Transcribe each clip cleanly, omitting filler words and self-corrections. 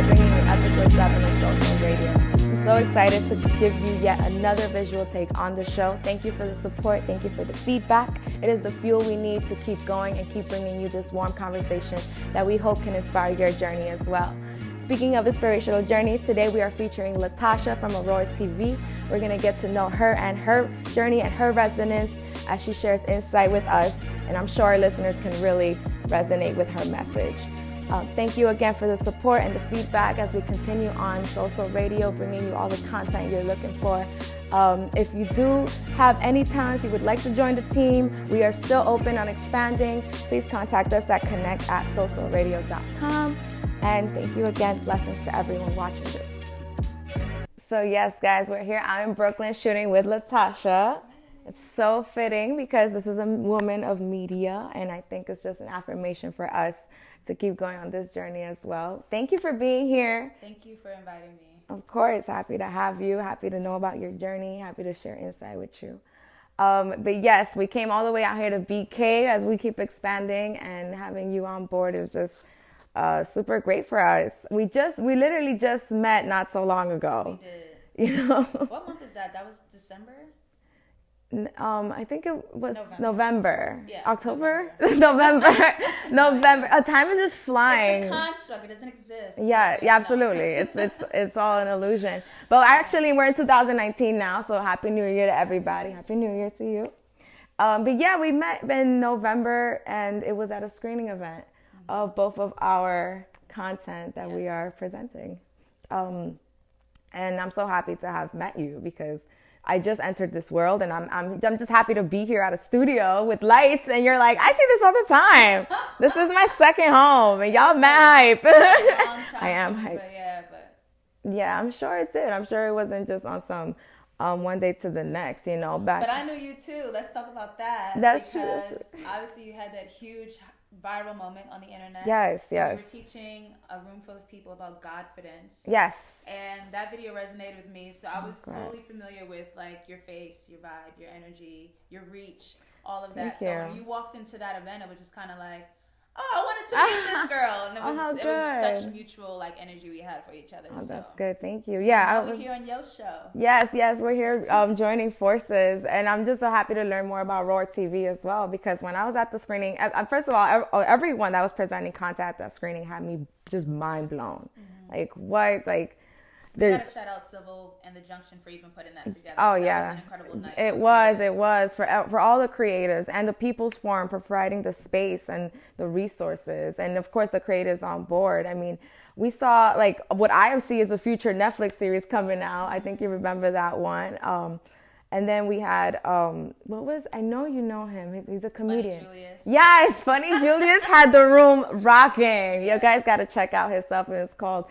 are bringing you episode 7 of SoSoul Radio. I'm so excited to give you yet another visual take on the show. Thank you for the support. Thank you for the feedback. It is the fuel we need to keep going and keep bringing you this warm conversation that we hope can inspire your journey as well. Speaking of inspirational journeys, today we are featuring Latasha from Aurora TV. We're going to get to know her and her journey and her resonance as she shares insight with us. And I'm sure our listeners can really resonate with her message. Thank you again for the support and the feedback as we continue on SoSoul Radio, bringing you all the content you're looking for. If you do have any talents you would like to join the team, we are still open on expanding. Please contact us at connect@sosoulradio.com. And thank you again. Blessings to everyone watching this. So yes, guys, we're here out in Brooklyn shooting with Latasha. It's so fitting because this is a woman of media, and I think it's just an affirmation for us to keep going on this journey as well. Thank you for being here. Thank you for inviting me. Of course, happy to have you, happy to know about your journey, happy to share insight with you. But yes, we came all the way out here to BK as we keep expanding, and having you on board is just super great for us. We literally just met not so long ago. We did. You know? What month is that? That was December? I think it was November. Yeah, October? November. November. Time is just flying. It's a construct. It doesn't exist. Yeah, absolutely. It's all an illusion. But actually, we're in 2019 now, so Happy New Year to everybody. Happy New Year to you. But yeah, we met in November, and it was at a screening event of both of our content that we are presenting. And I'm so happy to have met you because I just entered this world, and I'm just happy to be here at a studio with lights, and you're like, I see this all the time. This is my second home, and y'all mad hype. I am hype. Yeah, I'm sure it did. I'm sure it wasn't just on some one day to the next, you know. But I knew you too. Let's talk about that. That's because true. Obviously you had that huge viral moment on the internet. Yes. You were teaching a room full of people about Godfidence. Yes. And that video resonated with me. So I was totally familiar with like your face, your vibe, your energy, your reach, all of that. So when you walked into that event, it was just kind of like, oh, I wanted to meet this girl. And it was such mutual like energy we had for each other. Oh, that's good. Thank you. Yeah. We're here on your show. Yes. We're here joining forces. And I'm just so happy to learn more about Aurora TV as well, because when I was at the screening, first of all, everyone that was presenting content at that screening had me just mind blown. Mm-hmm. Like, what? Like, you gotta shout out Civil and the Junction for even putting that together. Oh, that yeah. was an incredible night. It was for all the creatives and the People's Forum for providing the space and the resources, and of course the creatives on board. I mean, we saw like what I see is a future Netflix series coming out. I think you remember that one. And then we had I know you know him. He's a comedian. Funny Julius. Yes, Funny Julius had the room rocking. You guys got to check out his stuff, and it's called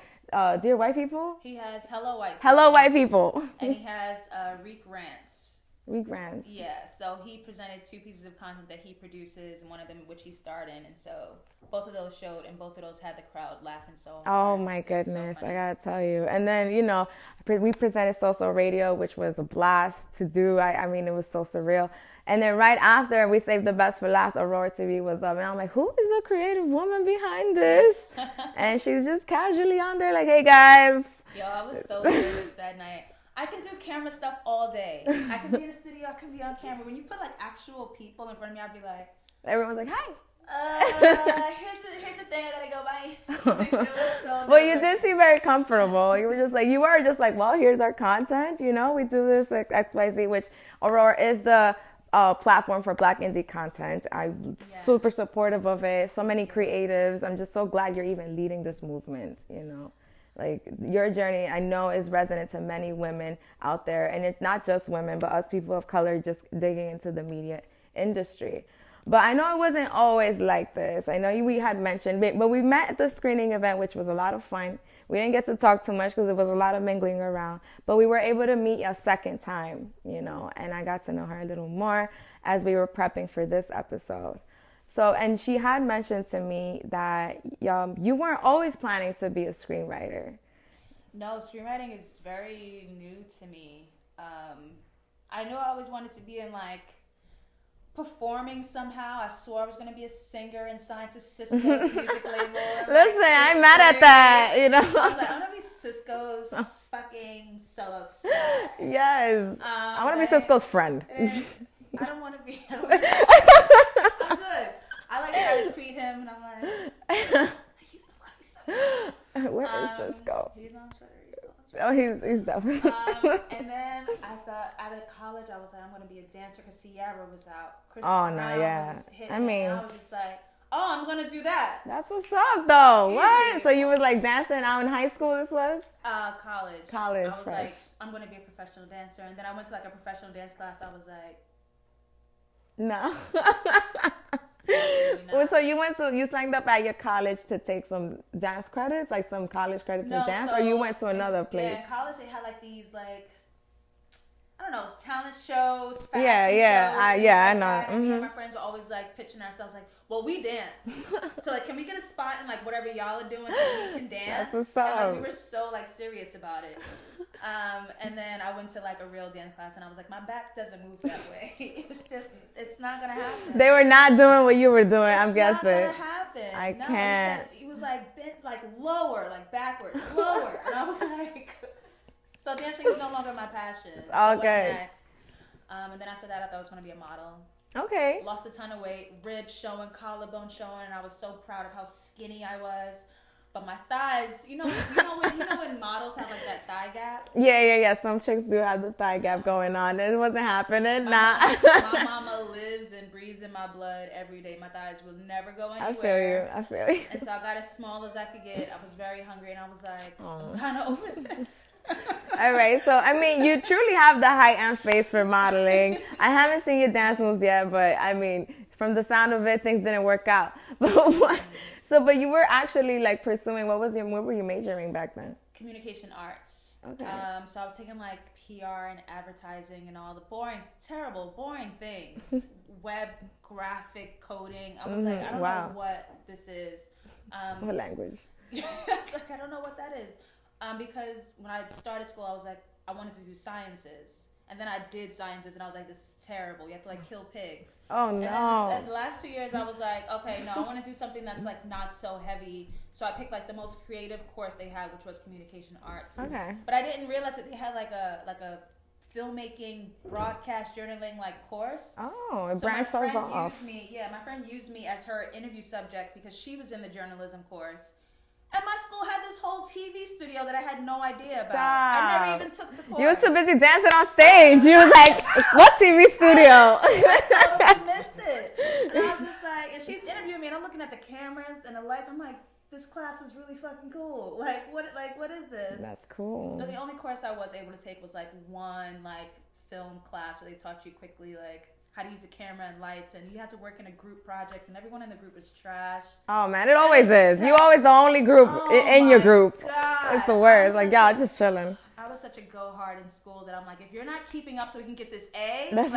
Dear White People? He has Hello White People. Hello White People. And he has Reek Rants. Reek Rants. Yeah, so he presented 2 pieces of content that he produces, and one of them which he starred in. And so both of those showed, and both of those had the crowd laughing so hard. Oh my goodness, I gotta tell you. And then, you know, we presented SoSoul Radio, which was a blast to do. I mean, it was so surreal. And then right after, we saved the best for last, Aurora TV was up. And I'm like, who is the creative woman behind this? And she's just casually on there like, hey, guys. Yo, I was so nervous that night. I can do camera stuff all day. I can be in the studio, I can be on camera. When you put like actual people in front of me, I'd be like... Everyone's like, hi. Here's the thing, I gotta go, bye. Well, you did seem very comfortable. You were just like, well, here's our content. You know, we do this like XYZ, which Aurora is the... platform for Black indie content. I'm super supportive of it. So many creatives. I'm just so glad you're even leading this movement, you know. Like, your journey, I know, is resonant to many women out there. And it's not just women, but us people of color just digging into the media industry. But I know it wasn't always like this. I know we had mentioned, but we met at the screening event, which was a lot of fun. We didn't get to talk too much because it was a lot of mingling around. But we were able to meet a second time, you know, and I got to know her a little more as we were prepping for this episode. So, and she had mentioned to me that you weren't always planning to be a screenwriter. No, screenwriting is very new to me. I knew I always wanted to be in like performing somehow. I swore I was going to be a singer and signed to Cisco's music label. Listen, I'm mad at that, you know. I was like, I'm going to be Cisco's fucking solo star. Yes. I want to be Cisco's friend. I don't want to be. I'm good. I like try to tweet him, and I'm like, I used to love you so much. Where is Cisco? He's on Twitter. He's still on Twitter. Oh, he's definitely. And then I thought, out of college, I was like, I'm going to be a dancer because Sierra was out. Chris Brown was hitting it, and I was just like, oh, I'm going to do that. That's what's up, though. Easy. What? So you was like dancing out in high school, this was? College. College, I was like, I'm going to be a professional dancer. And then I went to like a professional dance class. I was like, no. Well, so you signed up at your college to take some dance credits, like some college credits in dance, or you went to another place? Yeah, in college they had like these like, I don't know, talent shows, fashion shows. I know. And me and my friends were always like pitching ourselves like, well, we dance. So like, can we get a spot in like whatever y'all are doing so we can dance? That's what's up. And like, we were so like serious about it. And then I went to like a real dance class and I was like, my back doesn't move that way. It's not going to happen. They were not doing what you were doing, I'm guessing. It's not going to happen. I can't. He was like bent, like lower, like backward, lower. And I was like, so dancing is no longer my passion. It's all good. Next? And then after that, I thought I was going to be a model. Okay. Lost a ton of weight, ribs showing, collarbone showing, and I was so proud of how skinny I was. But my thighs, you know when models have like that thigh gap? Yeah. Some chicks do have the thigh gap going on. It wasn't happening. My mama lives and breathes in my blood every day. My thighs will never go anywhere. I feel you. And so I got as small as I could get. I was very hungry, and I was like, I'm kind of over this. All right, so I mean, you truly have the high-end face for modeling. I haven't seen your dance moves yet, but I mean, from the sound of it, things didn't work out. But you were actually like pursuing, what were you majoring back then? Communication arts. Okay. So I was taking like PR and advertising and all the terrible, boring things. Web graphic coding. I was like, I don't know what this is. What language? I was like, I don't know what that is. Because when I started school, I was like, I wanted to do sciences. And then I did sciences, and I was like, this is terrible. You have to, like, kill pigs. Oh, no. And then the last 2 years, I was like, okay, no, I want to do something that's, like, not so heavy. So I picked, like, the most creative course they had, which was communication arts. Okay. But I didn't realize that they had, like a filmmaking, broadcast journaling, like, course. Oh, it branched off. My friend used me as her interview subject because she was in the journalism course. And my school had this whole TV studio that I had no idea about. I never even took the course. You were too busy dancing on stage. You was like, what TV studio? I totally missed it. And I was just like, and she's interviewing me, and I'm looking at the cameras and the lights. I'm like, this class is really fucking cool. What is this? That's cool. So the only course I was able to take was like one like film class where they taught you quickly like how to use a camera and lights, and you had to work in a group project, and everyone in the group was trash. Oh man, it always is. You always the only group in your group. God. It's the worst. Like y'all just chilling. I was such a go hard in school that I'm like, if you're not keeping up so we can get this A, like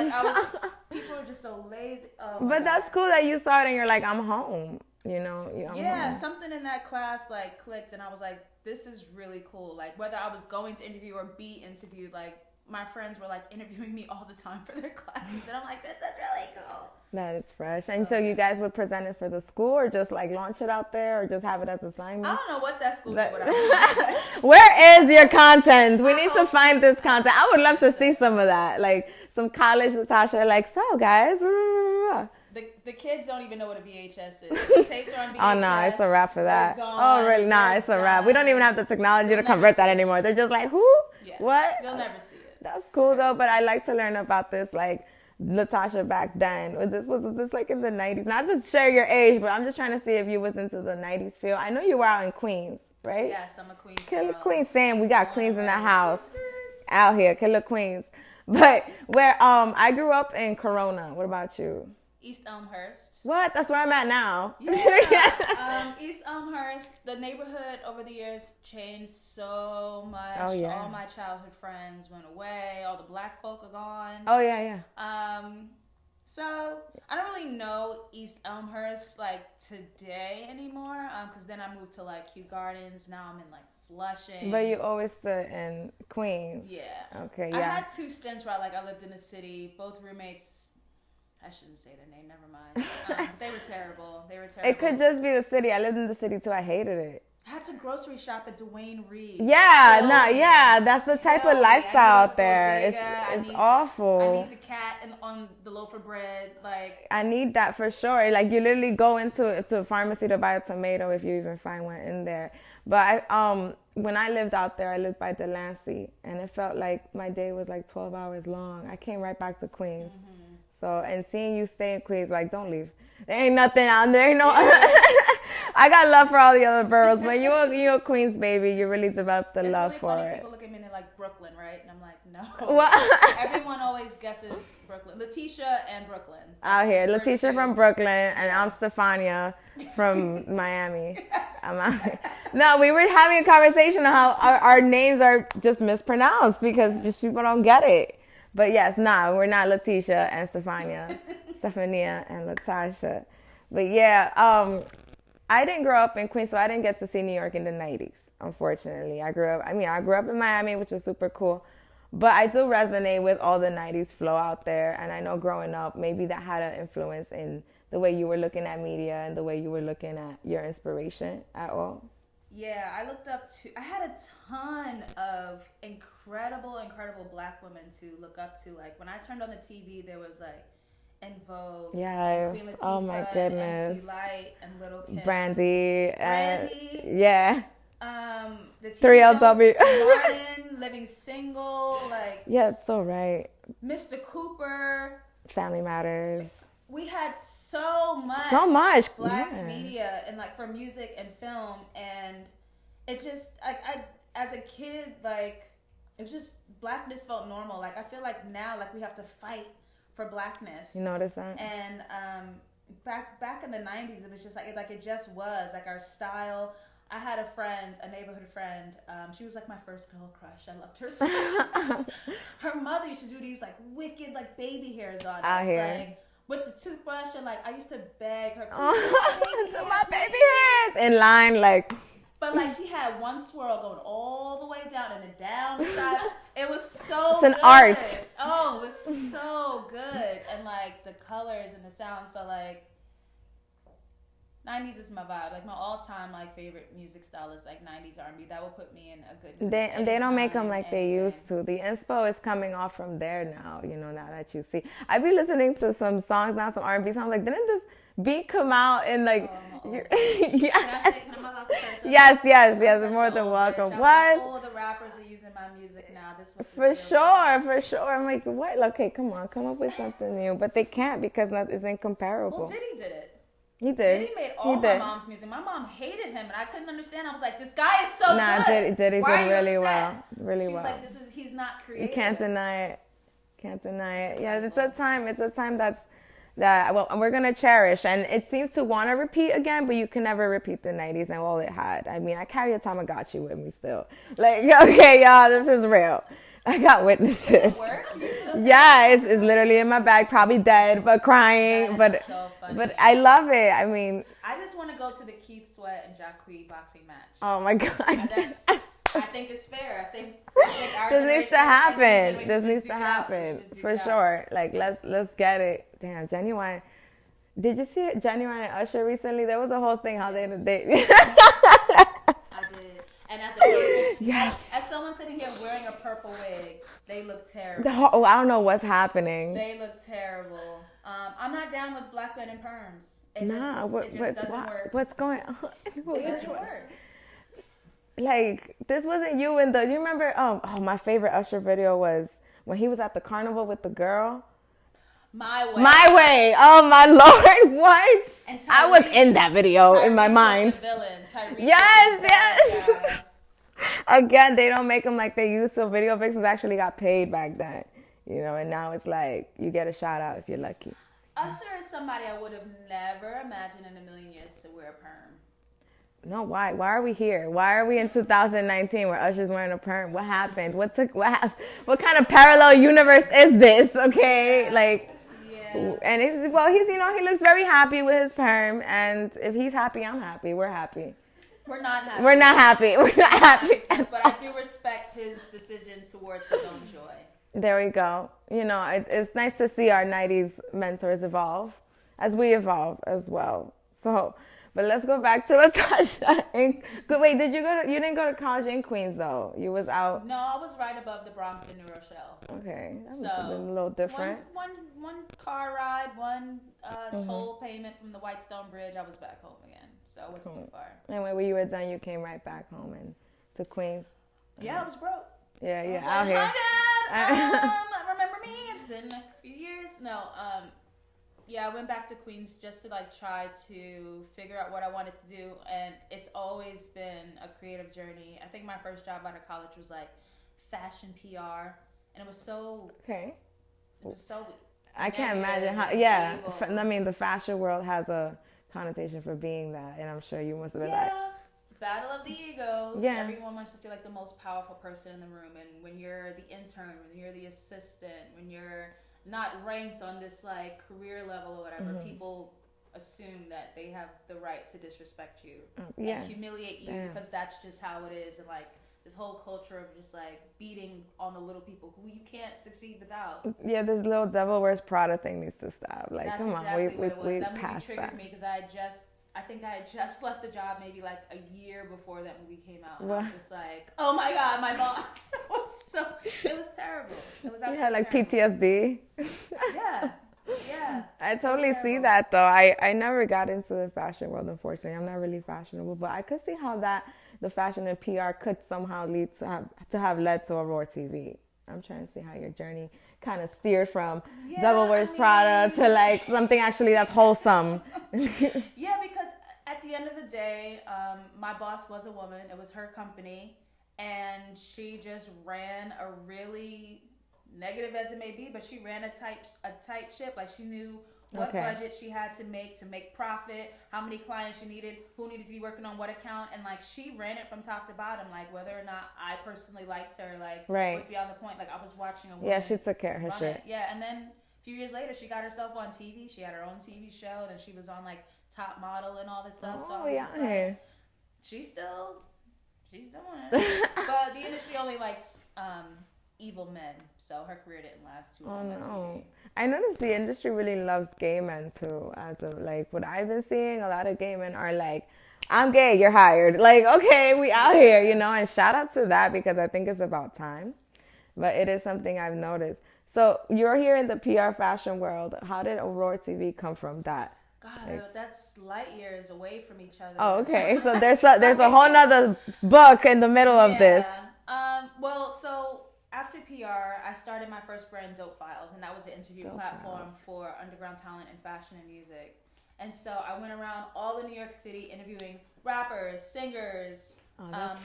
people are just so lazy. Oh, but that's cool that you saw it and you're like, I'm home. You know? Yeah, something in that class like clicked, and I was like, this is really cool. Like whether I was going to interview or be interviewed, like my friends were like interviewing me all the time for their classes, and I'm like, this is really cool. That is fresh. And so you guys would present it for the school, or just like launch it out there, or just have it as assignment? I don't know what that school did. Where is your content? We need to find this content. I would love to see some of that, like some college Latasha, like, so guys. The kids don't even know what a VHS is. The tapes are on VHS. Oh, no, it's a wrap for that. Oh, really? Nah, it's a wrap. We don't even have the technology to convert that anymore. They're just like, who? Yeah. What? They'll never see it. That's cool, though, but I like to learn about this, like, Latasha back then. Was this like in the 90s? Not to share your age, but I'm just trying to see if you was into the 90s feel. I know you were out in Queens, right? Yes, I'm a Queens. Killer Queens. Sam, we got Queens in the house. Out here, Killer Queens. But where I grew up in Corona. What about you? East Elmhurst. What? That's where I'm at now. Yeah. East Elmhurst. The neighborhood over the years changed so much. Oh, yeah. All my childhood friends went away. All the black folk are gone. Oh, yeah. So I don't really know East Elmhurst like today anymore. Because then I moved to like Kew Gardens. Now I'm in like Flushing. But you always stood in Queens. Yeah. Okay, yeah. I had 2 stints where I lived in the city. Both roommates I shouldn't say their name. Never mind. They were terrible. It could just be the city. I lived in the city too. I hated it. I had to grocery shop at Dwayne Reed. Yeah, that's the type of lifestyle out there. It's awful. I need the cat on the loaf of bread. Like, I need that for sure. Like, you literally go to a pharmacy to buy a tomato if you even find one in there. But when I lived out there, I lived by Delancey, and it felt like my day was like 12 hours long. I came right back to Queens. Mm-hmm. So, and seeing you stay in Queens, like, don't leave. There ain't nothing out there. Ain't no. I got love for all the other boroughs, but you're a Queens baby. You really developed the love for it. People look at me and they're like, Brooklyn, right? And I'm like, no. Well, everyone always guesses Brooklyn. Latasha and Brooklyn. Out here. Latasha from Brooklyn, and I'm Stefania from Miami. I'm out here. No, we were having a conversation on how our names are just mispronounced because just people don't get it. But yes, we're not Latasha and Stefania. Stefania and Latasha. But yeah, I didn't grow up in Queens, so I didn't get to see New York in the 90s, unfortunately. I grew up in Miami, which is super cool. But I do resonate with all the 90s flow out there. And I know growing up, maybe that had an influence in the way you were looking at media and the way you were looking at your inspiration at all. Yeah, I had a ton of incredible Black women to look up to. Like, when I turned on the TV, there was like En Vogue, yes, Queen Latifah, oh my goodness, MC Lyte, and Little Kim, Brandy, yeah, the 3LW, Martin, Living Single, like, yeah, it's so right, Mr. Cooper, Family Matters. We had so much Black media and like for music and film, and it just like I as a kid, like, it was just Blackness felt normal. Like, I feel like now, like, we have to fight for Blackness. You notice that? And back in the 90s, it was just like it just was like our style. I had a neighborhood friend. She was like my first girl crush. I loved her so much. Her mother used to do these like wicked like baby hairs on us, like with the toothbrush, and like I used to beg her, to my baby hairs in line, like. But like she had one swirl going all the way down and then down the side. It was so good. It's an art. Oh, it was so good. And like the colors and the sound. So like 90s is my vibe. Like my all-time like favorite music style is like 90s R&B. That will put me in a good mood. They don't make them like they used to. The inspo is coming off from there now, you know, now that you see. I be listening to some songs now, some R&B songs, like, didn't this beat come out in like yes, more than welcome. What? All the rappers are using my music now. For sure. I'm like, what? Okay, come up with something new. But they can't because it's incomparable. Well, Diddy did it. He did. Diddy made all my mom's music. My mom hated him, and I couldn't understand. I was like, this guy is so good. Diddy did really well. She was like, he's not creative. You can't deny it. Yeah, it's a time that we're going to cherish, and it seems to want to repeat again, but you can never repeat the 90s and all it had. I mean, I carry a Tamagotchi with me still. Like, okay, y'all, this is real. I got witnesses. Does it work? Yeah, it's literally in my bag, probably dead, but crying. But so funny. But I love it. I mean, I just want to go to the Keith Sweat and Jacque boxing match. Oh my God. I think it's fair. I think this needs to happen. This needs to happen for sure. Like, let's get it. Damn, Genuine. Did you see Genuine and Usher recently? There was a whole thing how they. I did. And as someone sitting here wearing a purple wig, they look terrible. I don't know what's happening. They look terrible. I'm not down with black men in perms. It just doesn't work. What's going on? It doesn't work. Like, this wasn't you in the. You remember? My favorite Usher video was when he was at the carnival with the girl. My Way. Oh my Lord! What? I was in that video in my mind. Was the villain. Yes. Again, they don't make them like they used to. Video vixens actually got paid back then, you know, and now it's like you get a shout out if you're lucky. Usher is somebody I would have never imagined in a million years to wear a perm. No, why? Why are we here? Why are we in 2019 where Usher's wearing a perm? What happened? What kind of parallel universe is this? Okay, and he looks very happy with his perm, and if he's happy, I'm happy. We're happy. We're not happy. We're not happy. But I do respect his decision towards his own joy. There we go. You know, it's nice to see our 90s mentors evolve as we evolve as well. So, but let's go back to Latasha. Wait, you didn't go to college in Queens though? You was out? No, I was right above the Bronx in New Rochelle. Okay, that must have been a little different. One car ride, one toll payment from the Whitestone Bridge, I was back home again. So it wasn't too far. And when you were done, you came right back home and to Queens? Yeah, I was broke. Yeah, out here. Hi, Dad. Remember me? It's been a few years. No, yeah, I went back to Queens just to like try to figure out what I wanted to do, and it's always been a creative journey. I think my first job out of college was like fashion PR, and it was so It was so. I can't imagine how. Yeah, I mean, the fashion world has a connotation for being that, and I'm sure you must have been like. Battle of the egos. Yeah. Everyone wants to feel like the most powerful person in the room, and when you're the intern, when you're the assistant, when you're not ranked on this like career level or whatever, people assume that they have the right to disrespect you and humiliate you because that's just how it is, and like this whole culture of just like beating on the little people who you can't succeed without. Yeah, this little devil wears Prada thing needs to stop. Like, that's come exactly on, we that passed movie triggered me because I think I had just left the job maybe like a year before that movie came out. And I was just like, oh my God, my boss. It was terrible. It was absolutely like terrible. PTSD. Yeah. I totally see that though. I never got into the fashion world, unfortunately. I'm not really fashionable, but I could see how the fashion and PR could somehow lead to have led to Aurora TV. I'm trying to see how your journey kind of steered from Devil Wears Prada to like something actually that's wholesome. Yeah, because at the end of the day, my boss was a woman. It was her company, and she just ran a really negative as it may be, but she ran a tight ship. Like, she knew what budget she had to make profit, how many clients she needed, who needed to be working on what account, and like she ran it from top to bottom. Like, whether or not I personally liked her, like was beyond the point. Like, I was watching a woman she took care of her shit. Yeah, and then a few years later, she got herself on TV. She had her own TV show, and she was on like Top Model and all this stuff. So I was just like, she's doing it. But the industry only likes evil men, so her career didn't last too long on TV. I noticed the industry really loves gay men too. As of like what I've been seeing, a lot of gay men are like, I'm gay, you're hired. Like, okay, we out here, you know, and shout out to that because I think it's about time. But it is something I've noticed. So you're here in the PR fashion world. How did Aurora TV come from that? God, that's light years away from each other. Oh, okay. So there's a whole nother book in the middle of this. Well, so after PR, I started my first brand, Dope Files, and that was an interview platform for underground talent in fashion and music. And so I went around all of New York City interviewing rappers, singers,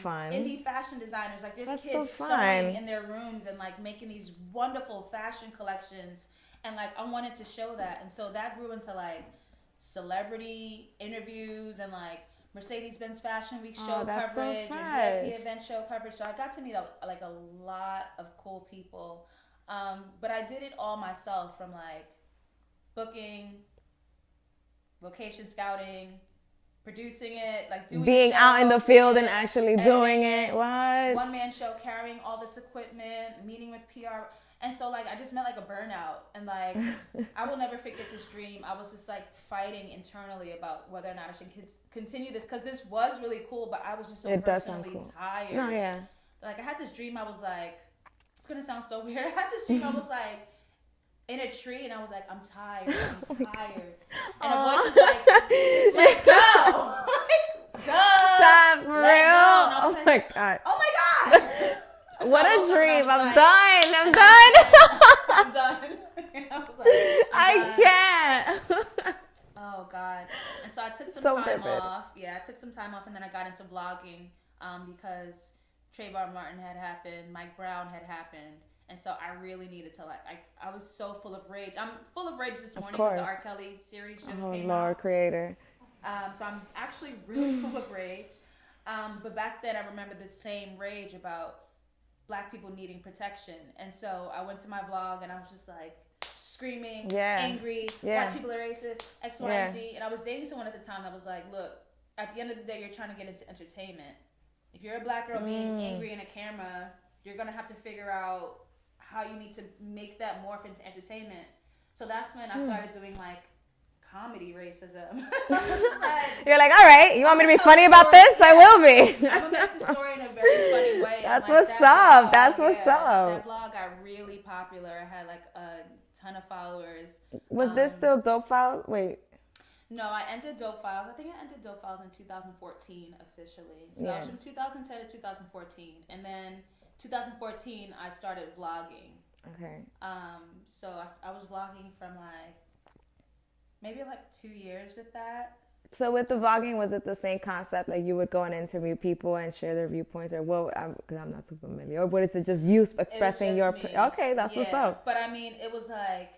fun. Indie fashion designers. Like, there's kids sewing in their rooms and like making these wonderful fashion collections. And like, I wanted to show that. And so that grew into like celebrity interviews and like Mercedes-Benz Fashion Week show coverage and VIP event show coverage. So I got to meet a lot of cool people. But I did it all myself, from like booking, location scouting, producing it, like being out in the field and actually doing it. What? One-man show, carrying all this equipment, meeting with PR. And so, like, I just met, like, a burnout. And, like, I will never forget this dream. I was just, like, fighting internally about whether or not I should continue this. Because this was really cool, but I was just so personally tired. No, yeah. Like, I had this dream. I was, like, it's going to sound so weird. I had this dream. I was, like, in a tree. And I was, like, I'm tired. I'm tired. And a voice was like, just let go. Go. Stop, for real? Go. And I was like, my God. Oh, my God. So what a dream. I'm done. I'm done. I'm done. I was like, I can't. Oh, God. And so I took some time off. Yeah, I took some time off, and then I got into vlogging because Trayvon Martin had happened. Mike Brown had happened. And so I really needed to, like, I was so full of rage. I'm full of rage this morning because the R. Kelly series just came out. Oh, Lord, creator. So I'm actually really full of rage. But back then I remember the same rage about Black people needing protection. And so I went to my vlog and I was just like screaming, angry, Black people are racist, X, Y, and Z. And I was dating someone at the time that was like, look, at the end of the day, you're trying to get into entertainment. If you're a Black girl being angry in a camera, you're going to have to figure out how you need to make that morph into entertainment. So that's when I started doing like comedy racism. Just like, you're like, all right, you want me to be funny about this? I will be. I'm gonna make the story in a very funny way. That's what's up. That's what's up. That vlog got really popular. I had like a ton of followers. Was this still Dope Files? Wait. No, I entered Dope Files. I think I entered Dope Files in 2014 officially. So I was from 2010 to 2014, and then 2014 I started vlogging. Okay. So I was vlogging from like maybe like 2 years with that. So with the vlogging, was it the same concept? Like you would go and interview people and share their viewpoints, or what? Because I'm not too familiar. Or what is it? Just you expressing your? Okay, that's what's up. But I mean, it was like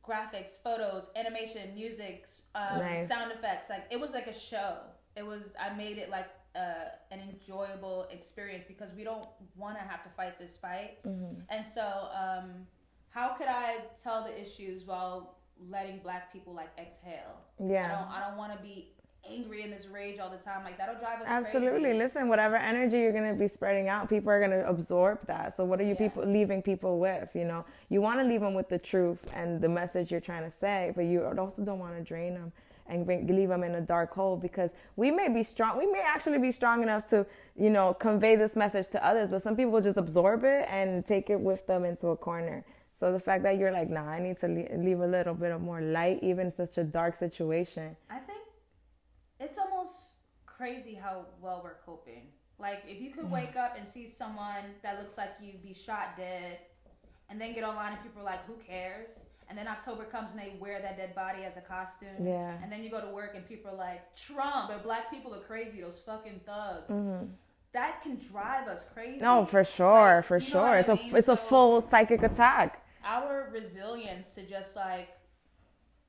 graphics, photos, animation, music, sound effects. Like it was like a show. I made it like an enjoyable experience because we don't want to have to fight this fight. Mm-hmm. And so, how could I tell the issues while letting Black people like exhale? Yeah, I don't want to be angry in this rage all the time. Like that'll drive us absolutely crazy. Listen, whatever energy you're going to be spreading out, people are going to absorb that. So what are you leaving people with? You know, you want to leave them with the truth and the message you're trying to say, but you also don't want to drain them and leave them in a dark hole, because we may actually be strong enough to, you know, convey this message to others, but some people just absorb it and take it with them into a corner. So the fact that you're like, nah, I need to leave a little bit of more light, even in such a dark situation. I think it's almost crazy how well we're coping. Like, if you could wake up and see someone that looks like you be shot dead, and then get online and people are like, who cares? And then October comes and they wear that dead body as a costume. Yeah. And then you go to work and people are like, Trump, but Black people are crazy, those fucking thugs. Mm-hmm. That can drive us crazy. No, for sure, like, for sure. It's a full psychic attack. Our resilience to just like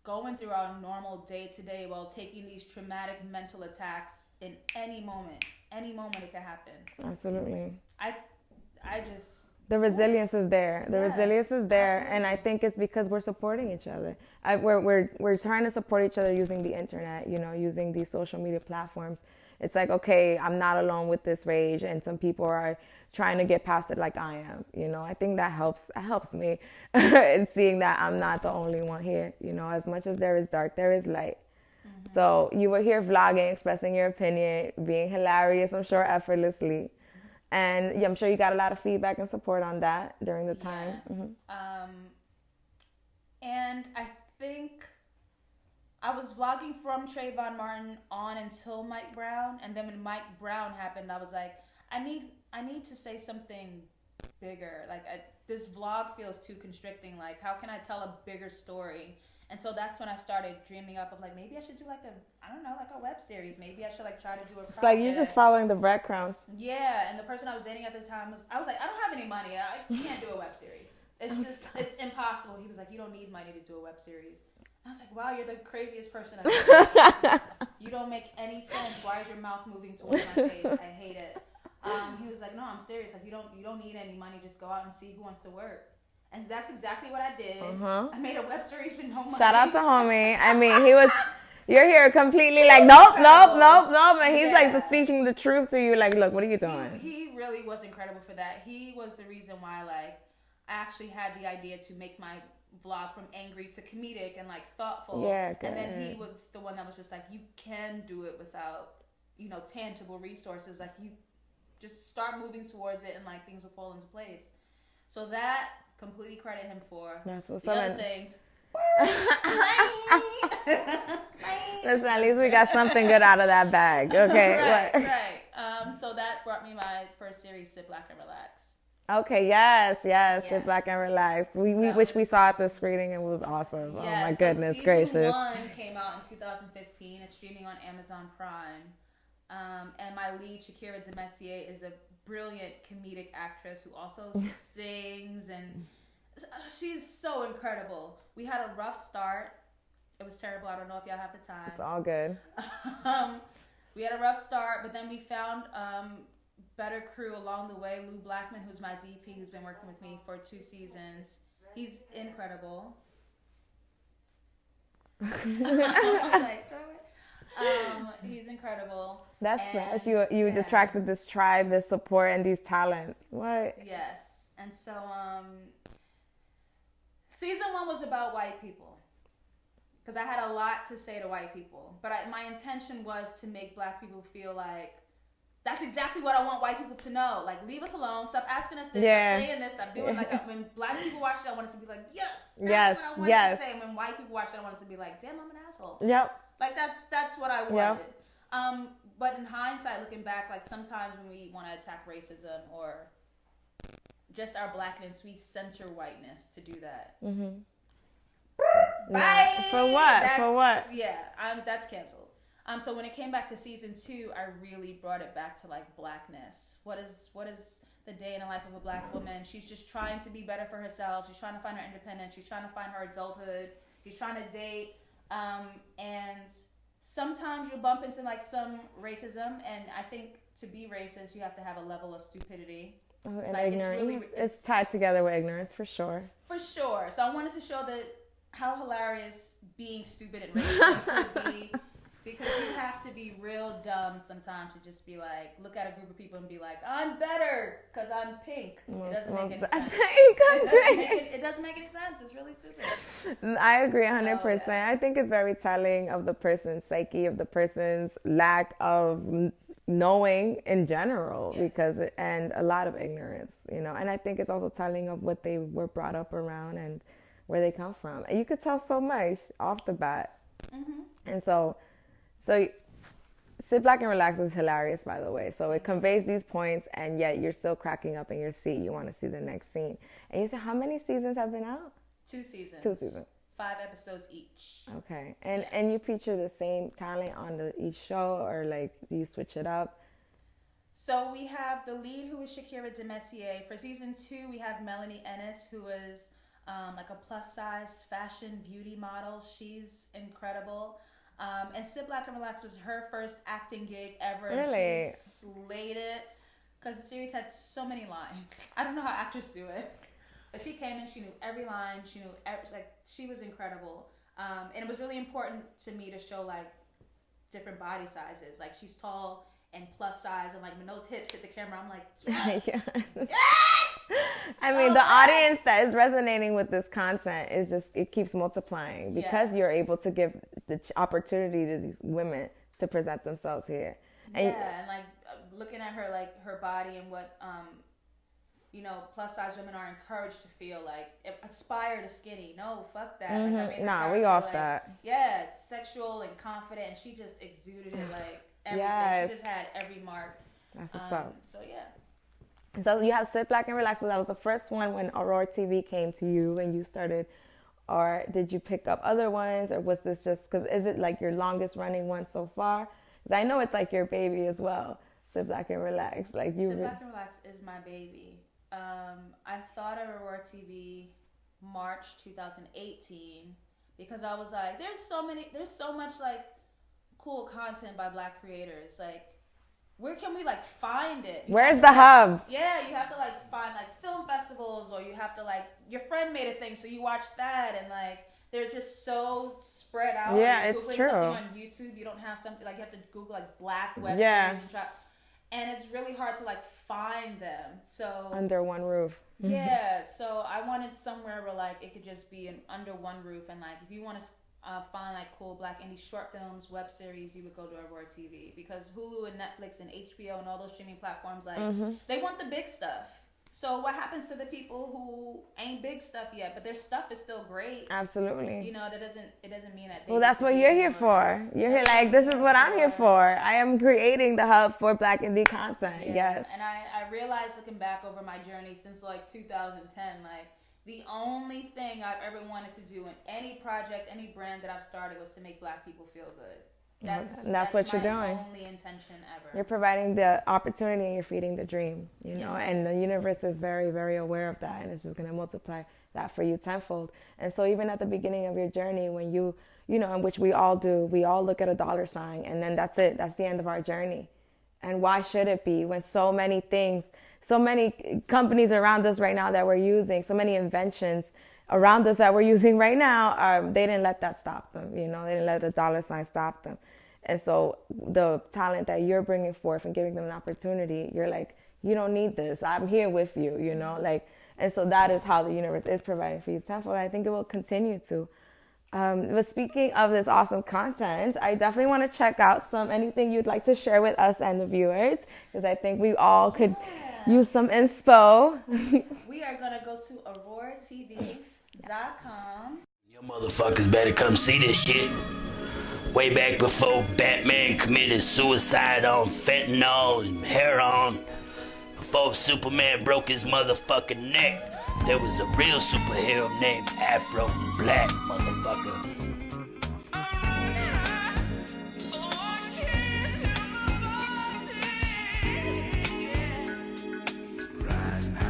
going through our normal day to day while taking these traumatic mental attacks in any moment it can happen. Absolutely. I just, the resilience is there. The resilience is there, absolutely. And I think it's because we're supporting each other. We're trying to support each other using the internet, you know, using these social media platforms. It's like, okay, I'm not alone with this rage, and some people are trying to get past it like I am. You know, I think that helps me in seeing that I'm not the only one here. You know, as much as there is dark, there is light. Mm-hmm. So you were here vlogging, expressing your opinion, being hilarious, I'm sure, effortlessly. And I'm sure you got a lot of feedback and support on that during the time. Mm-hmm. And I think I was vlogging from Trayvon Martin on until Mike Brown. And then when Mike Brown happened, I was like, I need to say something bigger. Like this vlog feels too constricting. Like, how can I tell a bigger story? And so that's when I started dreaming up of like, maybe I should do like a web series. Maybe I should like try to do a project. It's like you're just following the breadcrumbs. Yeah, and the person I was dating at the time I was like, I don't have any money. I can't do a web series. It's impossible. He was like, you don't need money to do a web series. I was like, wow, you're the craziest person I've ever met. You don't make any sense. Why is your mouth moving towards my face? I hate it. He was like, no, I'm serious. Like, you don't need any money. Just go out and see who wants to work. And that's exactly what I did. Uh-huh. I made a web series for no money. Shout out to homie. I mean, you're here completely like, nope. And he's like speaking the truth to you. Like, look, what are you doing? He really was incredible for that. He was the reason why, like, I actually had the idea to make my vlog from angry to comedic and like thoughtful. Yeah, good. And then he was the one that was just like, you can do it without, you know, tangible resources. Like, you just start moving towards it and like things will fall into place. So that completely credit him for. That's what's the up. Other things. Listen, at least we got something good out of that bag. Okay. Right. So that brought me my first series, Sit Black and Relax. Okay, yes. Sit Back and Relax. Which we saw at the screening and it was awesome. Yes, oh my goodness gracious. Season 1 came out in 2015. It's streaming on Amazon Prime. And my lead, Shakira Demessier, is a brilliant comedic actress who also sings, and she's so incredible. We had a rough start. It was terrible. I don't know if y'all have the time. It's all good. We had a rough start, but then we found better crew along the way. Lou Blackman, who's my DP, who's been working with me for 2 seasons. He's incredible. He's incredible. That's nice. You attracted this tribe, this support, and these talents. What? Yes. And so Season 1 was about white people. Because I had a lot to say to white people. But my intention was to make black people feel like, that's exactly what I want white people to know. Like, leave us alone. Stop asking us this. Stop saying this. Stop doing like when black people watch it, I want us to be like, yes, that's what I wanted to say. And when white people watch it, I want us to be like, damn, I'm an asshole. Yep. Like that's what I wanted. Yep. But in hindsight, looking back, like sometimes when we want to attack racism or just our blackness, we censor whiteness to do that. Mm-hmm. Bye. For what? For what? Yeah, that's canceled. So when it came back to season 2, I really brought it back to like blackness. What is the day in the life of a black woman? She's just trying to be better for herself. She's trying to find her independence. She's trying to find her adulthood. She's trying to date. And sometimes you bump into like some racism. And I think to be racist, you have to have a level of stupidity. Oh, and like ignorance. It's tied together with ignorance, for sure. For sure. So I wanted to show that how hilarious being stupid and racist could be. Because you have to be real dumb sometimes to just be like, look at a group of people and be like, I'm better because I'm pink. It doesn't make any sense. It doesn't make any sense. It's really stupid. I agree 100%. So, yeah. I think it's very telling of the person's psyche, of the person's lack of knowing in general, and a lot of ignorance, and I think it's also telling of what they were brought up around and where they come from. And you could tell so much off the bat. Mm-hmm. And so Sit Back and Relax is hilarious, by the way. So it conveys these points, and yet you're still cracking up in your seat. You want to see the next scene. And you said, how many seasons have been out? 2 seasons. 2 seasons. 5 episodes each. Okay. And you feature the same talent on each show, or like do you switch it up? So we have the lead, who is Shakira de Messier. For season 2, we have Melanie Ennis, who is like a plus-size fashion beauty model. She's incredible. And Sit Back and Relax was her first acting gig ever. Really? She slayed it because the series had so many lines. I don't know how actors do it, but she came in, she knew every line, she was incredible. And it was really important to me to show like different body sizes. Like she's tall and plus size, and like when those hips hit the camera, I'm like, yes, yes. I mean, the audience that is resonating with this content is just, it keeps multiplying because you're able to give the opportunity to these women to present themselves here. And like looking at her, like her body and what, plus size women are encouraged to feel like, aspire to skinny. No, fuck that. Mm-hmm. Like, we off that. Yeah, it's sexual and confident, and she just exuded it like everything. Yes. She just had every mark. That's what's up. So yeah. So you have Sit Back and Relax. Well, that was the first one when Aurora TV came to you and you started, or did you pick up other ones, or was this just, because is it like your longest running one so far? Because I know it's like your baby as well, Sit Back and Relax. Like you. Sit Back and Relax is my baby. I thought of Aurora TV March 2018 because I was like, there's so much like cool content by Black creators, like. Where can we like find it? Where's the hub? Yeah, you have to like find like film festivals, or you have to like, your friend made a thing, so you watch that, and like they're just so spread out. Yeah, it's true. Something on YouTube, you don't have something like, you have to Google like Black web series and try, and it's really hard to like find them. So under one roof. Yeah, so I wanted somewhere where like it could just be under one roof, and like if you want to find like cool Black indie short films, web series, you would go to Aurora TV, because Hulu and Netflix and HBO and all those streaming platforms, like they want the big stuff. So what happens to the people who ain't big stuff yet, but their stuff is still great? Absolutely. It doesn't mean that. Well, that's what you're here for. You're here like, this is what I'm here for. I am creating the hub for Black indie content. Yeah. Yes. And I realized, looking back over my journey since like 2010, like, the only thing I've ever wanted to do in any project, any brand that I've started, was to make Black people feel good. That's what you're doing. Only intention ever. You're providing the opportunity and you're feeding the dream, and the universe is very, very aware of that, and it's just going to multiply that for you tenfold. And so even at the beginning of your journey, when you in which we all do, we all look at a dollar sign, and then that's it. That's the end of our journey. And why should it be, when so many companies around us right now that we're using, so many inventions around us that we're using right now, they didn't let that stop them. They didn't let the dollar sign stop them. And so the talent that you're bringing forth and giving them an opportunity, you're like, you don't need this. I'm here with you, And so that is how the universe is providing for you tenfold. I think it will continue to. But speaking of this awesome content, I definitely want to check out anything you'd like to share with us and the viewers, because I think we all could use some inspo. We are going to go to auroratv.com. You motherfuckers better come see this shit. Way back before Batman committed suicide on fentanyl and heroin, before Superman broke his motherfucking neck, there was a real superhero named Afro Black, motherfucker.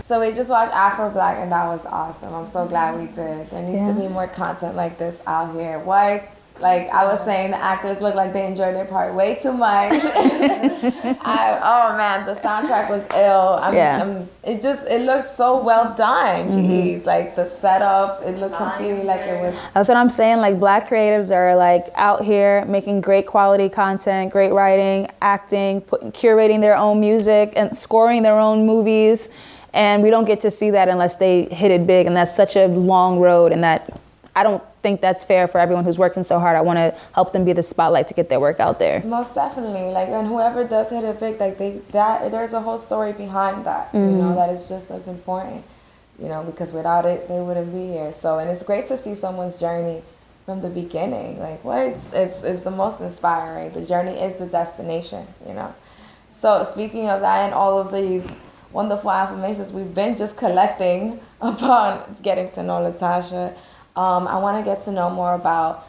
So we just watched Afro Black, and that was awesome. I'm so glad we did. There needs to be more content like this out here. What? Like I was saying, the actors look like they enjoyed their part way too much. Oh man, the soundtrack was ill. It looked so well done. Jeez, like the setup, it looked completely like it was. That's what I'm saying. Like Black creatives are like out here making great quality content, great writing, acting, curating their own music and scoring their own movies. And we don't get to see that unless they hit it big. And that's such a long road, and that I don't think that's fair for everyone who's working so hard. I want to help them be the spotlight to get their work out there. Most definitely. Like, and whoever does hit it big, like there's a whole story behind that. You know, that is just as important. You know, because without it, they wouldn't be here. So, and it's great to see someone's journey from the beginning. Like, what? It's the most inspiring. The journey is the destination. You know. So, speaking of that, and all of these wonderful affirmations we've been just collecting upon getting to know Latasha. I want to get to know more about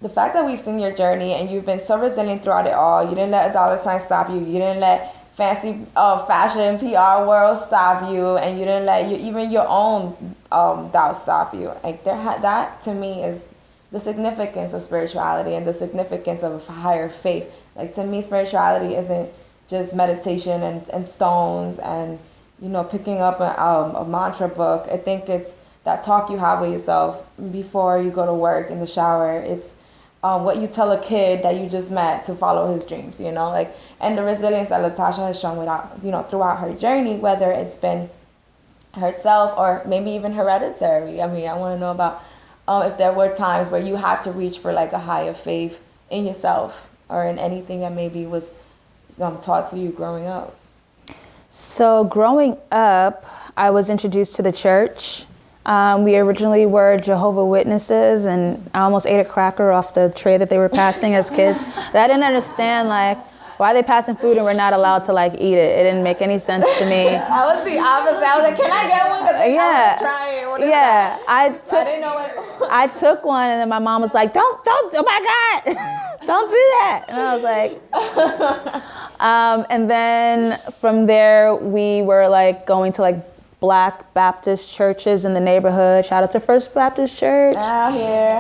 the fact that we've seen your journey, and you've been so resilient throughout it all. You didn't let a dollar sign stop you. You didn't let fancy fashion PR world stop you, and you didn't let even your own doubt stop you. Like that to me is the significance of spirituality and the significance of a higher faith. Like to me, spirituality isn't just meditation and stones and picking up a mantra book. I think it's that talk you have with yourself before you go to work in the shower. It's what you tell a kid that you just met to follow his dreams, and the resilience that Latasha has shown throughout her journey, whether it's been herself or maybe even hereditary. I mean, I want to know about if there were times where you had to reach for like a higher faith in yourself or in anything that maybe was taught to you growing up. So growing up, I was introduced to the church. We originally were Jehovah's Witnesses, and I almost ate a cracker off the tray that they were passing as kids. I didn't understand, like, why are they passing food and we're not allowed to, like, eat it? It didn't make any sense to me. I was the opposite. I was like, can I get one? Because I was trying. What is that? I didn't know what it was. I took one, and then my mom was like, don't, oh my God, don't do that. And I was like, and then from there, we were, like, going to, like, Black Baptist churches in the neighborhood. Shout out to First Baptist Church. Out here.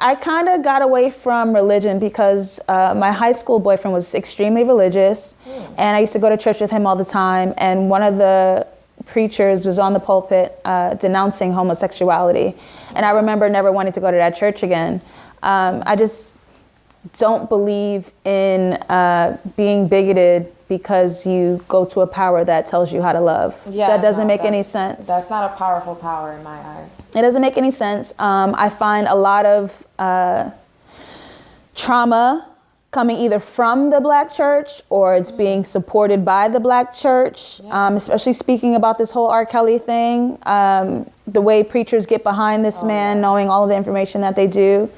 I kind of got away from religion because my high school boyfriend was extremely religious, and I used to go to church with him all the time. And one of the preachers was on the pulpit denouncing homosexuality, and I remember never wanting to go to that church again. I just don't believe in being bigoted because you go to a power that tells you how to love. That doesn't make any sense. That's not a powerful power in my eyes. It doesn't make any sense. I find a lot of trauma coming either from the Black church or it's being supported by the Black church, especially speaking about this whole R. Kelly thing, the way preachers get behind this man, knowing all of the information that they do.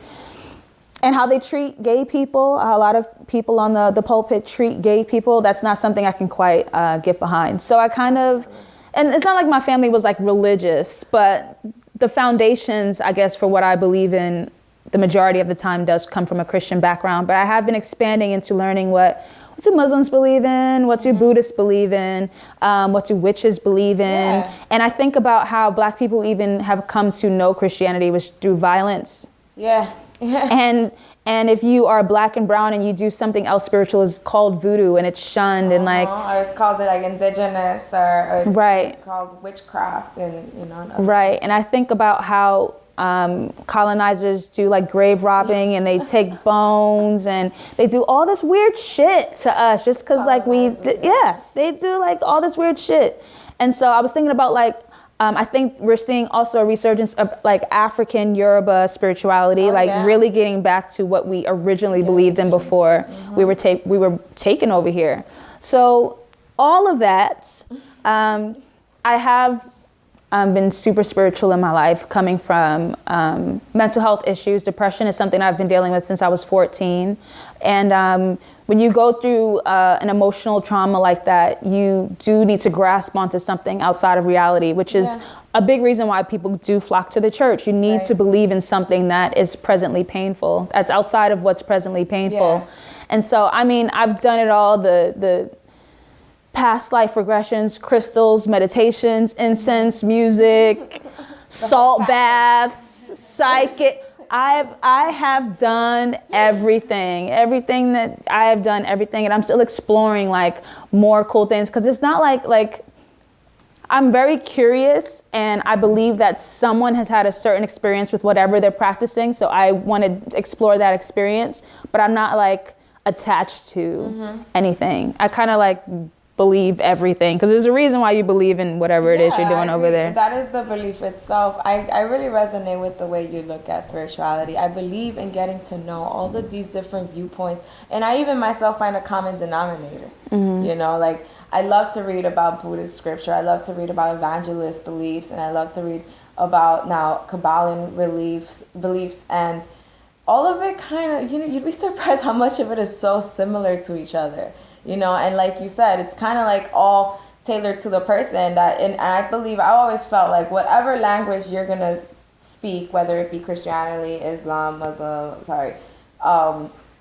And how they treat gay people. A lot of people on the pulpit treat gay people. That's not something I can quite get behind. So I kind of, and it's not like my family was like religious, but the foundations, I guess, for what I believe in, the majority of the time does come from a Christian background. But I have been expanding into learning what do Muslims believe in, what do Buddhists believe in, what do witches believe in. Yeah. And I think about how Black people even have come to know Christianity was through violence. Yeah. And if you are Black and brown and you do something else spiritual, it's called voodoo and it's shunned and like. Or it's called like indigenous or right. It's called witchcraft and Right. And I think about how colonizers do like grave robbing, and they take bones, and they do all this weird shit to us just because like they do like all this weird shit. And so I was thinking about like, I think we're seeing also a resurgence of like African Yoruba spirituality, really getting back to what we originally believed in before we were taken over here. So all of that, I have been super spiritual in my life, coming from mental health issues. Depression is something I've been dealing with since I was 14. And when you go through an emotional trauma like that, you do need to grasp onto something outside of reality, which is a big reason why people do flock to the church. You need to believe in something that is presently painful, that's outside of what's presently painful. Yeah. And so, I mean, I've done it all, the past life regressions, crystals, meditations, incense, music, salt baths, psychic. I have done everything that I have done, everything. And I'm still exploring like more cool things. Cause it's not like I'm very curious, and I believe that someone has had a certain experience with whatever they're practicing. So I want to explore that experience, but I'm not like attached to anything. I kind of like believe everything, because there's a reason why you believe in whatever it is you're doing over there. That is the belief itself. I really resonate with the way you look at spirituality. I believe in getting to know all of these different viewpoints, and I even myself find a common denominator. You know, like I love to read about Buddhist scripture, I love to read about evangelist beliefs, and I love to read about now Kabbalan beliefs, and all of it kind of, you know, you'd be surprised how much of it is so similar to each other. You know, and like you said, it's kind of like all tailored to the person. And I believe, I always felt like whatever language you're going to speak, whether it be Christianity, Islam, Muslim,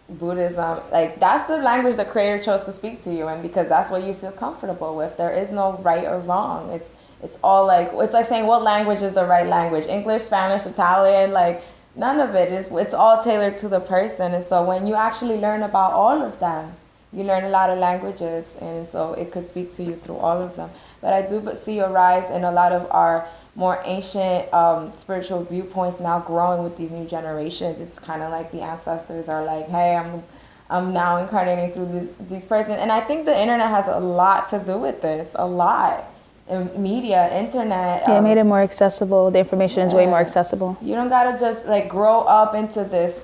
Buddhism, like that's the language the creator chose to speak to you in, because that's what you feel comfortable with. There is no right or wrong. It's all like, it's like saying what language is the right language? English, Spanish, Italian, like none of it is. It's all tailored to the person. And so when you actually learn about all of them, you learn a lot of languages, and so it could speak to you through all of them. But I do see a rise in a lot of our more ancient spiritual viewpoints now growing with these new generations. It's kind of like the ancestors are like, hey, I'm now incarnating through these persons. And I think the internet has a lot to do with this, a lot. Media, internet. Yeah, it made it more accessible. The information is way more accessible. You don't gotta just like grow up into this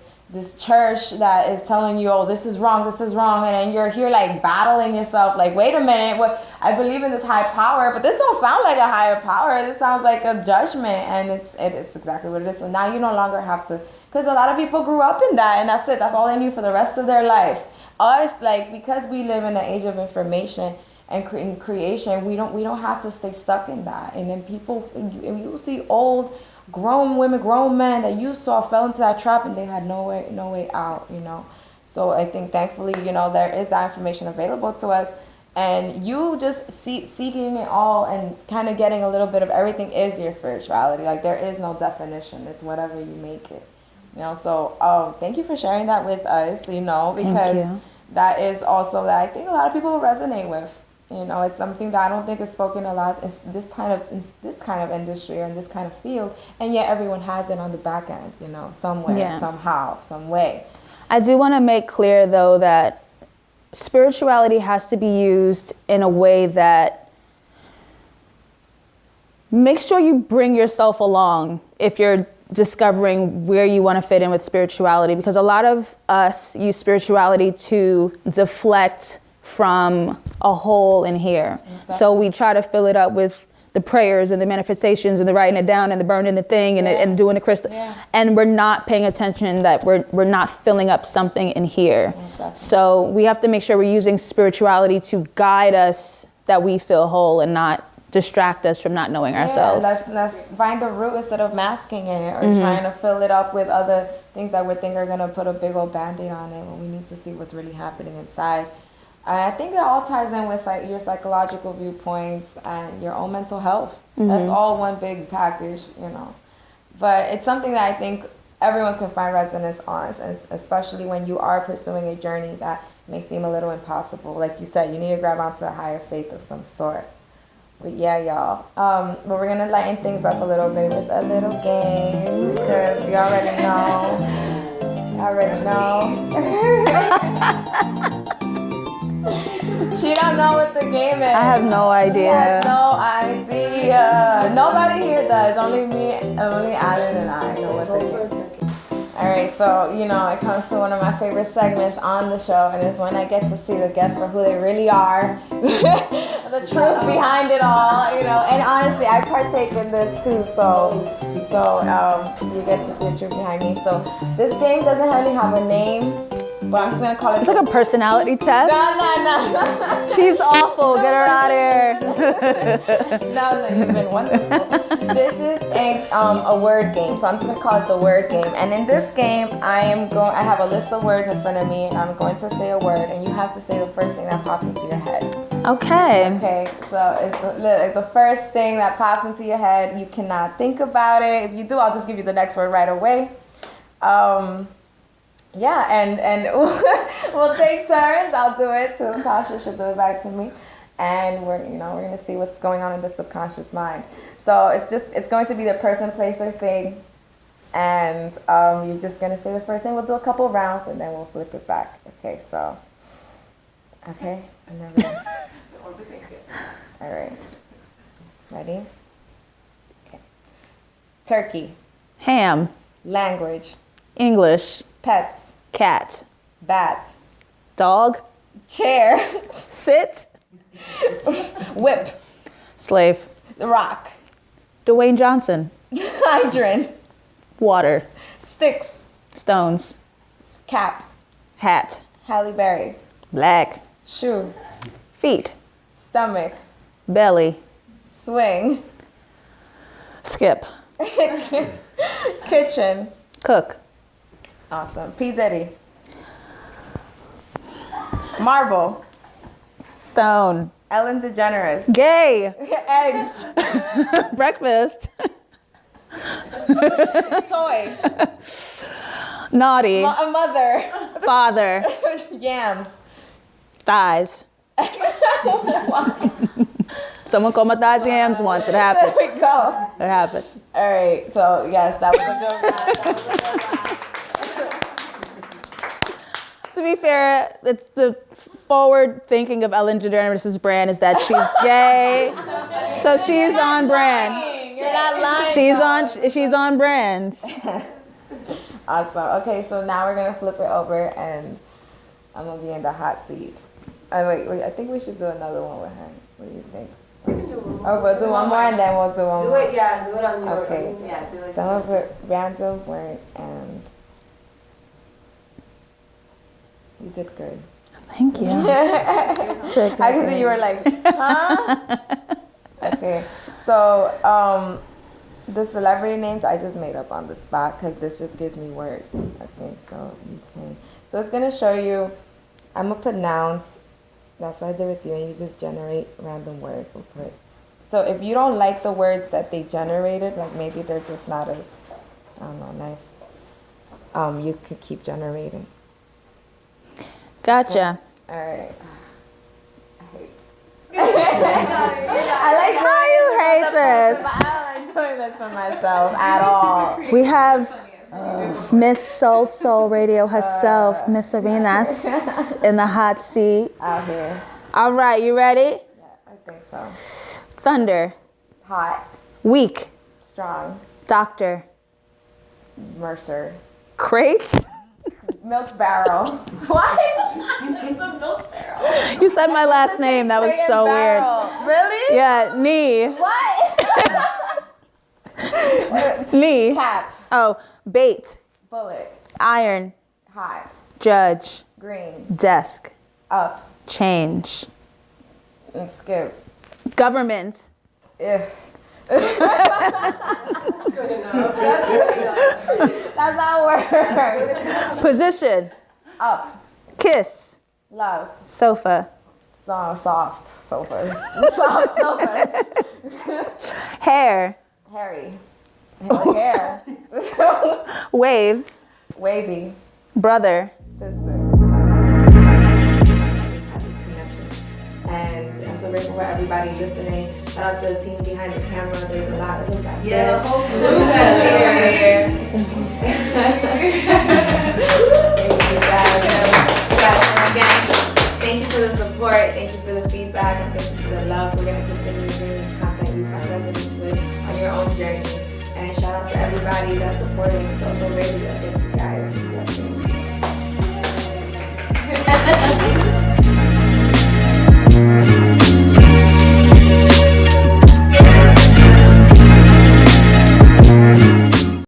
church that is telling you, oh, this is wrong, and then you're here like battling yourself, like, wait a minute, what? I believe in this high power, but this don't sound like a higher power. This sounds like a judgment, and it's exactly what it is. So now you no longer have to, because a lot of people grew up in that, and that's it. That's all they knew for the rest of their life. Us, like, because we live in an age of information and creation, we don't have to stay stuck in that. And then people, you see old grown women, grown men that you saw fell into that trap, and they had no way out, you know. So I think thankfully, you know, there is that information available to us, and you just seeking it all and kind of getting a little bit of everything is your spirituality. Like there is no definition. It's whatever you make it, you know. So thank you for sharing that with us, you know, because that is also that I think a lot of people will resonate with. You know, it's something that I don't think is spoken a lot in this kind of industry or in this kind of field, and yet everyone has it on the back end, you know, somewhere, somehow, some way. I do want to make clear, though, that spirituality has to be used in a way that make sure you bring yourself along if you're discovering where you want to fit in with spirituality, because a lot of us use spirituality to deflect from a hole in here. Exactly. So we try to fill it up with the prayers and the manifestations and the writing it down and the burning the thing and doing the crystal. Yeah. And we're not paying attention that we're not filling up something in here. Exactly. So we have to make sure we're using spirituality to guide us, that we feel whole and not distract us from not knowing ourselves. Let's find the root instead of masking it or trying to fill it up with other things that we think are going to put a big old Band-Aid on it, when we need to see what's really happening inside. I think that all ties in with your psychological viewpoints and your own mental health. That's all one big package, you know. But it's something that I think everyone can find resonance on, especially when you are pursuing a journey that may seem a little impossible. Like you said, you need to grab onto a higher faith of some sort. But yeah, y'all. But we're gonna lighten things up a little bit with a little game, because you already know. She don't know what the game is. I have no idea. She has no idea. Nobody here does. Only me, only Alan and I know what the game is. Alright, so, you know, it comes to one of my favorite segments on the show, and it's when I get to see the guests for who they really are. The truth behind it all, you know. And honestly, I partake in this too, so you get to see the truth behind me. So this game doesn't really have a name, but I'm just gonna call it. It's like a personality test. No. She's awful. Get her out of here. No, you've been wonderful. This is a word game, so I'm just gonna call it the word game. And in this game, I have a list of words in front of me, and I'm going to say a word, and you have to say the first thing that pops into your head. Okay. Okay, so it's the first thing that pops into your head. You cannot think about it. If you do, I'll just give you the next word right away. Yeah, and we'll take turns. I'll do it. So Latasha should do it back to me, and we're gonna see what's going on in the subconscious mind. So it's going to be the person, place, or thing, and you're just gonna say the first thing. We'll do a couple of rounds, and then we'll flip it back. Okay, so okay, I'm never. All right, ready? Okay. Turkey. Ham. Language. English. Pets. Cat. Bat. Dog. Chair. Sit. Whip. Slave. Rock. Dwayne Johnson. Hydrants. Water. Sticks. Stones. Cap. Hat. Halle Berry. Black. Shoe. Feet. Stomach. Belly. Swing. Skip. Kitchen. Cook. Awesome. P. Diddy. Marble. Stone. Ellen DeGeneres. Gay. Eggs. Breakfast. Toy. Naughty. A mother. Father. Yams. Thighs. Someone called my thighs yams once. It happened. There we go. It happened. All right. So yes, that was a good round. To be fair, it's the forward thinking of Ellen DeGeneres' brand is that she's gay, so she's on brand. You're not lying. She's on brand. Awesome. Okay, so now we're gonna flip it over, and I'm gonna be in the hot seat. Wait. I think we should do another one with her. What do you think? We'll do one more, and then we'll do one more. Do it on your. Okay. Yeah, do it. Some of it random word, and you did good. Thank you. I can see you were like, huh? Okay. So the celebrity names I just made up on the spot because this just gives me words. Okay, so you can. So it's gonna show you. I'm gonna put nouns. That's what I did with you, and you just generate random words. We'll put. So if you don't like the words that they generated, like maybe they're just not as, I don't know, nice. You could keep generating. Gotcha. All right. How you hate this? I don't like doing this for myself at all. We have Miss Soul Radio herself, Miss Arenas, in the hot seat. Out here. All right, you ready? Yeah, I think so. Thunder. Hot. Weak. Strong. Doctor. Mercer. Crate. Milk barrel. What? It's a milk barrel. You said my last name. That was so weird. Really? Yeah, knee. What? Knee. Cap. Oh, bait. Bullet. Iron. Hot. Judge. Green. Desk. Up. Change. And skip. Government. If. That's good enough. That's not word. Position. Up. Kiss. Love. Sofa. Soft sofas. Soft sofas. Hair. Hairy. Hair. Waves. Wavy. Brother. Sister. And I'm so grateful for everybody listening. Shout out to the team behind the camera. There's a lot of them back there. Yeah, hopefully. Thank you guys. Again, thank you for the support. Thank you for the feedback. And thank you for the love. We're going to continue bringing content you find resonance with on your own journey. And shout out to everybody that's supporting SoSoulRadio. Thank you guys. Blessings.